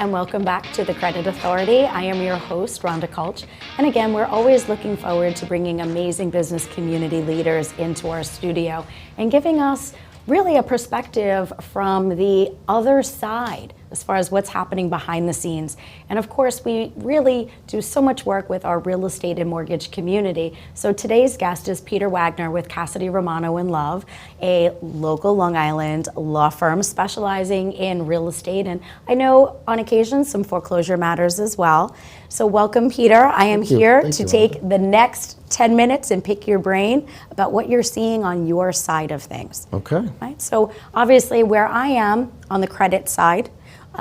and welcome back to the Credit Authority. I am your host, Rhonda Kulch. And again, we're always looking forward to bringing amazing business community leaders into our studio and giving us really a perspective from the other side as far as what's happening behind the scenes. And of course, we really do so much work with our real estate and mortgage community. So today's guest is Peter Wagner with Cassidy Romano and Love, a local Long Island law firm specializing in real estate. And I know on occasion some foreclosure matters as well. So welcome, Peter. I am here to take the next 10 minutes and pick your brain about what you're seeing on your side of things. Okay. Right? So obviously where I am on the credit side,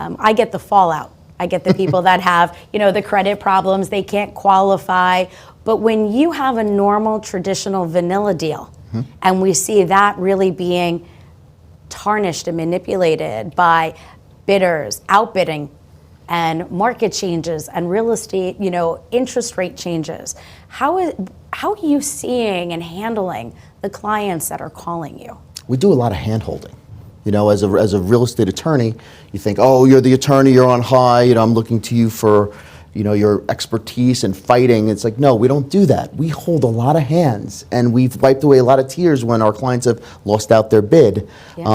I get the fallout. I get the people that have, the credit problems, they can't qualify. But when you have a normal, traditional vanilla deal, and we see that really being tarnished and manipulated by bidders, outbidding, and market changes, and real estate, interest rate changes, how are you seeing and handling the clients that are calling you? We do a lot of hand-holding. As a real estate attorney, you think, oh, you're the attorney, you're on high, I'm looking to you for, your expertise and fighting. It's like, no, we don't do that. We hold a lot of hands, and we've wiped away a lot of tears when our clients have lost out their bid. Yeah.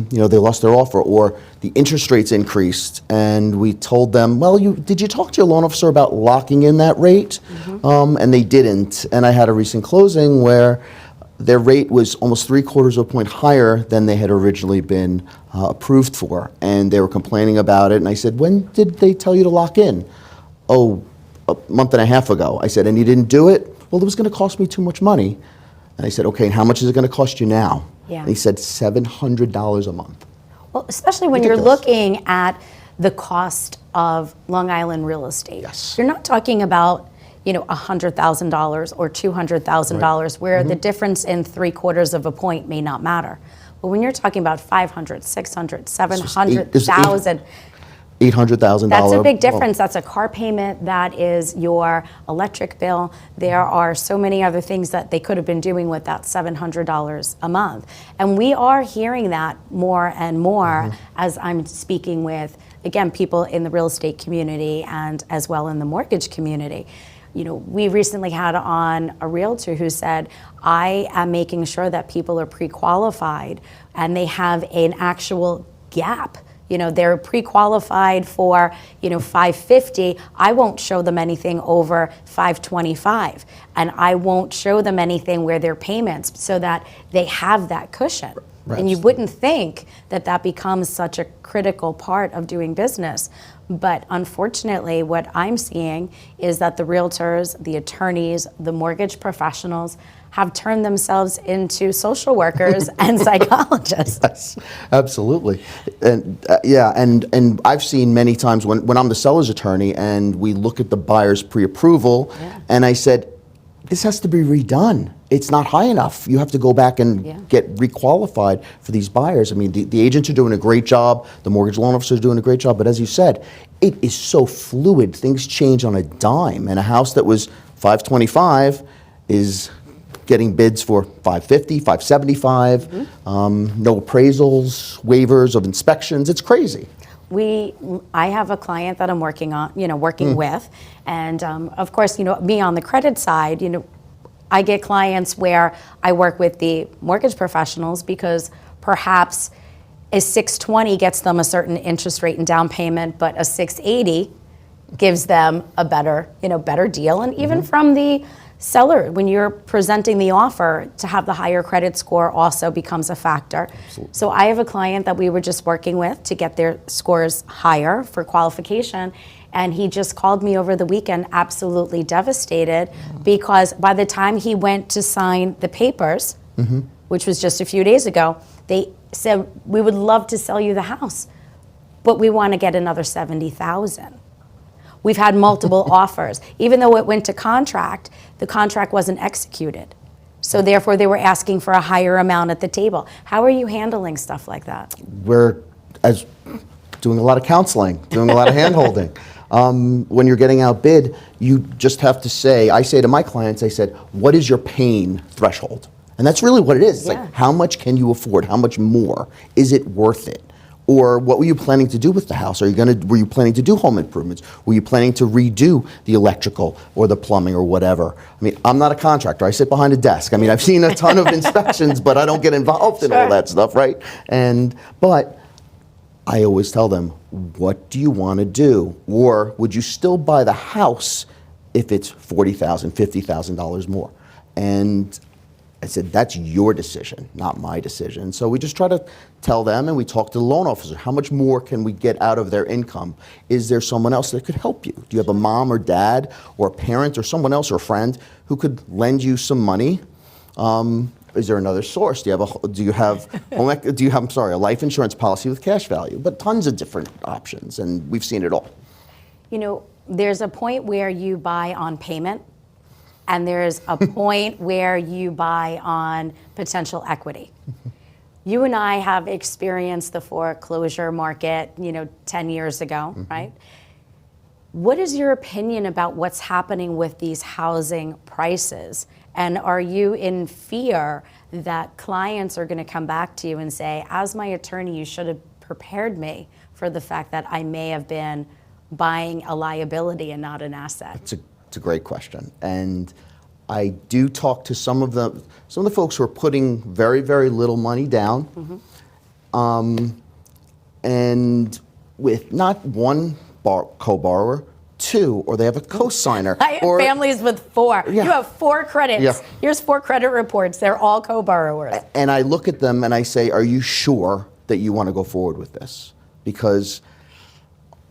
They lost their offer, or the interest rates increased, and we told them, well, did you talk to your loan officer about locking in that rate? And they didn't. And I had a recent closing where their rate was almost 3/4 of a point higher than they had originally been approved for. And they were complaining about it. And I said, when did they tell you to lock in? Oh, a month and a half ago. I said, and you didn't do it? Well, it was going to cost me too much money. And I said, okay, and how much is it going to cost you now? Yeah. And he said, $700 a month. Well, especially when you're looking at the cost of Long Island real estate. Yes. You're not talking about $100,000 or $200,000, where the difference in 3/4 of a point may not matter. But when you're talking about $500,000, $600,000, $700,000, $800,000. that's a big difference. That's a car payment. That is your electric bill. There are so many other things that they could have been doing with that $700 a month. And we are hearing that more and more as I'm speaking with, again, people in the real estate community and as well in the mortgage community. We recently had on a realtor who said, I am making sure that people are pre-qualified and they have an actual gap. They're pre-qualified for, $550. I won't show them anything over $525. And I won't show them anything where their payments, so that they have that cushion. Right. And you wouldn't think that that becomes such a critical part of doing business. But unfortunately, what I'm seeing is that the realtors, the attorneys, the mortgage professionals have turned themselves into social workers and psychologists. Yes, absolutely. And and I've seen many times when I'm the seller's attorney and we look at the buyer's pre-approval, and I said, this has to be redone. It's not high enough. You have to go back and get requalified for these buyers. I mean, the agents are doing a great job. The mortgage loan officers are doing a great job. But as you said, it is so fluid. Things change on a dime. And a house that was $525 is getting bids for $550, $575. No appraisals, waivers of inspections. It's crazy. I have a client that I'm working on, working with, and of course, me on the credit side, I get clients where I work with the mortgage professionals because perhaps a 620 gets them a certain interest rate and down payment, but a 680 gives them a better deal, and even from the seller, when you're presenting the offer, to have the higher credit score also becomes a factor. Absolutely. So I have a client that we were just working with to get their scores higher for qualification, and he just called me over the weekend absolutely devastated because by the time he went to sign the papers, which was just a few days ago, they said, we would love to sell you the house, but we want to get another $70,000. We've had multiple offers. Even though it went to contract, the contract wasn't executed. So therefore, they were asking for a higher amount at the table. How are you handling stuff like that? We're doing a lot of counseling, doing a lot of hand-holding. When you're getting outbid, you just have to say, I say to my clients, I said, what is your pain threshold? And that's really what it is. It's like, how much can you afford? How much more? Is it worth it? Or what were you planning to do with the house? Were you planning to do home improvements? Were you planning to redo the electrical or the plumbing or whatever? I mean, I'm not a contractor. I sit behind a desk. I mean, I've seen a ton of inspections, but I don't get involved in all that stuff, right? But I always tell them, what do you want to do? Or would you still buy the house if it's $40,000, $50,000 more? And I said, that's your decision, not my decision. So we just try to tell them, and we talk to the loan officer, how much more can we get out of their income? Is there someone else that could help you? Do you have a mom or dad or a parent or someone else or a friend who could lend you some money? Is there another source? Do you have a life insurance policy with cash value? But tons of different options, and we've seen it all. You know, there's a point where you buy on payment, and there's a point where you buy on potential equity. You and I have experienced the foreclosure market, 10 years ago, right? What is your opinion about what's happening with these housing prices? And are you in fear that clients are going to come back to you and say, as my attorney, you should have prepared me for the fact that I may have been buying a liability and not an asset? It's a great question, and I do talk to some of the folks who are putting very, very little money down, and with not one co-borrower, two, or they have a co-signer. I have families with 4. Yeah. You have 4 credits. Yeah. Here's 4 credit reports. They're all co-borrowers. And I look at them and I say, are you sure that you want to go forward with this? Because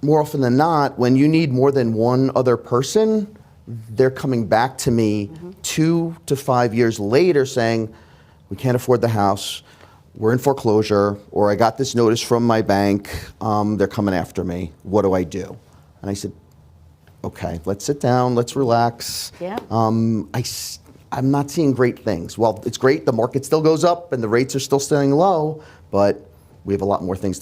more often than not, when you need more than one other person, they're coming back to me 2 to 5 years later saying, we can't afford the house, we're in foreclosure, or I got this notice from my bank, they're coming after me, what do I do? And I said, okay, let's sit down, let's relax. Yeah. I'm not seeing great things. Well, it's great, the market still goes up and the rates are still staying low, but we have a lot more things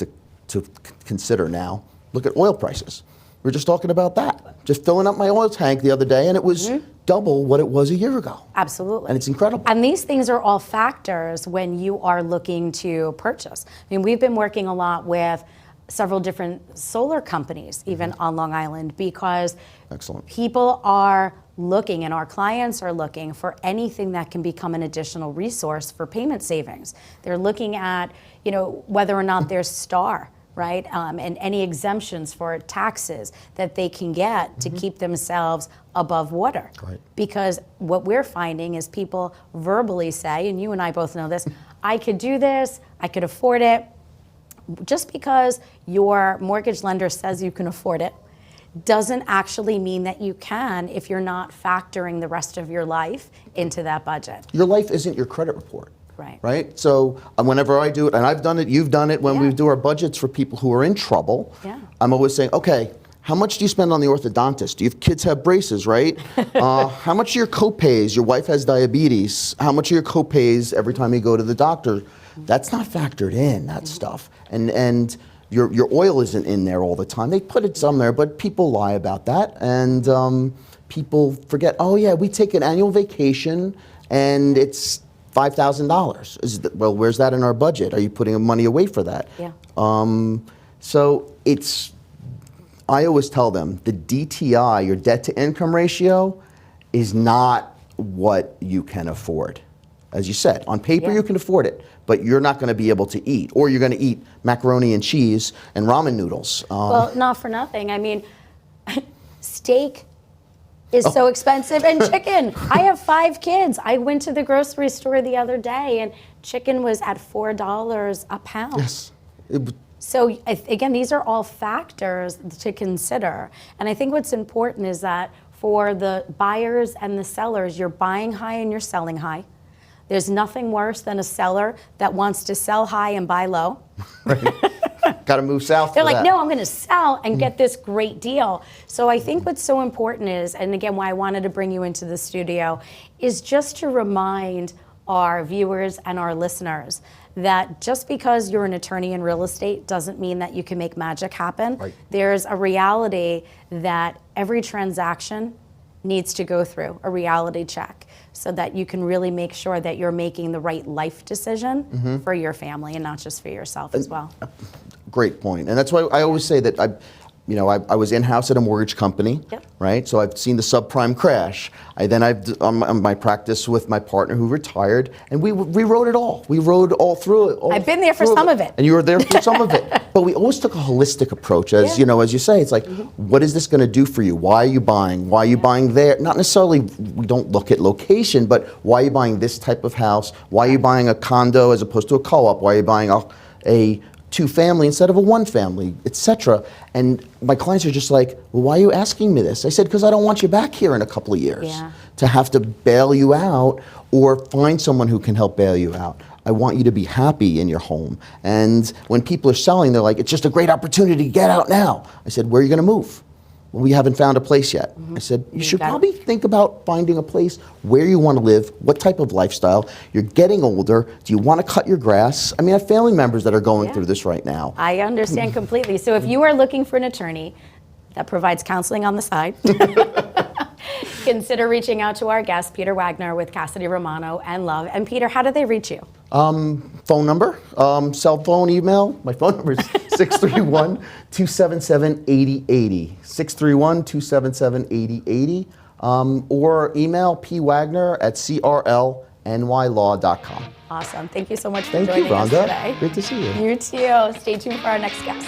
to consider now. Look at oil prices. We were just talking about that. Just filling up my oil tank the other day, and it was double what it was a year ago. Absolutely. And it's incredible. And these things are all factors when you are looking to purchase. I mean, we've been working a lot with several different solar companies, even on Long Island, because Excellent. people are looking, and our clients are looking for anything that can become an additional resource for payment savings. They're looking at, whether or not there's STAR, right? And any exemptions for taxes that they can get to keep themselves above water. Right. Because what we're finding is people verbally say, and you and I both know this, I could do this, I could afford it. Just because your mortgage lender says you can afford it doesn't actually mean that you can if you're not factoring the rest of your life into that budget. Your life isn't your credit report. Right. Right? So whenever I do it, and I've done it, you've done it, when we Yeah. do our budgets for people who are in trouble, Yeah. I'm always saying, okay, how much do you spend on the orthodontist? Do you have kids have braces, right? How much are your copays? Your wife has diabetes. How much are your copays every time you go to the doctor? That's not factored in, that stuff. And your oil isn't in there all the time. They put it somewhere, but people lie about that. And people forget, oh yeah, we take an annual vacation and it's $5,000. Well, where's that in our budget? Are you putting money away for that? Yeah. So I always tell them the DTI, your debt to income ratio, is not what you can afford. As you said, on paper you can afford it, but you're not going to be able to eat, or you're going to eat macaroni and cheese and ramen noodles. Well, not for nothing. I mean, steak is so expensive, and chicken. I have 5 kids. I went to the grocery store the other day, and chicken was at $4 a pound. Yes. So again, these are all factors to consider. And I think what's important is that for the buyers and the sellers, you're buying high and you're selling high. There's nothing worse than a seller that wants to sell high and buy low. Got to move south. They're like, no, I'm going to sell and get this great deal. So I think what's so important is, and again, why I wanted to bring you into the studio, is just to remind our viewers and our listeners that just because you're an attorney in real estate doesn't mean that you can make magic happen. Right. There's a reality that every transaction needs to go through a reality check so that you can really make sure that you're making the right life decision for your family and not just for yourself as well. great point. And that's why I always say that I was in-house at a mortgage company, Yep. right? So I've seen the subprime crash. I've my practice with my partner who retired, and we wrote it all. We rode all through it. I've been there for some of it. And you were there for some of it. But we always took a holistic approach, as as you say. It's like, what is this going to do for you? Why are you buying? Why are you buying there? Not necessarily, we don't look at location, but why are you buying this type of house? Why are you buying a condo as opposed to a co-op? Why are you buying a two-family instead of a one-family, etc. And my clients are just like, well, why are you asking me this? I said, because I don't want you back here in a couple of years to have to bail you out or find someone who can help bail you out. I want you to be happy in your home. And when people are selling, they're like, it's just a great opportunity, get out now. I said, where are you going to move? Well, we haven't found a place yet. I said, you should probably think about finding a place where you want to live, what type of lifestyle. You're getting older. Do you want to cut your grass? I mean, I have family members that are going through this right now. I understand completely. So if you are looking for an attorney that provides counseling on the side, consider reaching out to our guest, Peter Wagner with Cassidy Romano and Love. And Peter, how do they reach you? Phone number, cell phone, email. My phone number is 631-277-8080. 631-277-8080. Or email pwagner@crlnylaw.com. Awesome. Thank you so much for joining us Thank you, Rhonda. today. Great to see you. You too. Stay tuned for our next guest.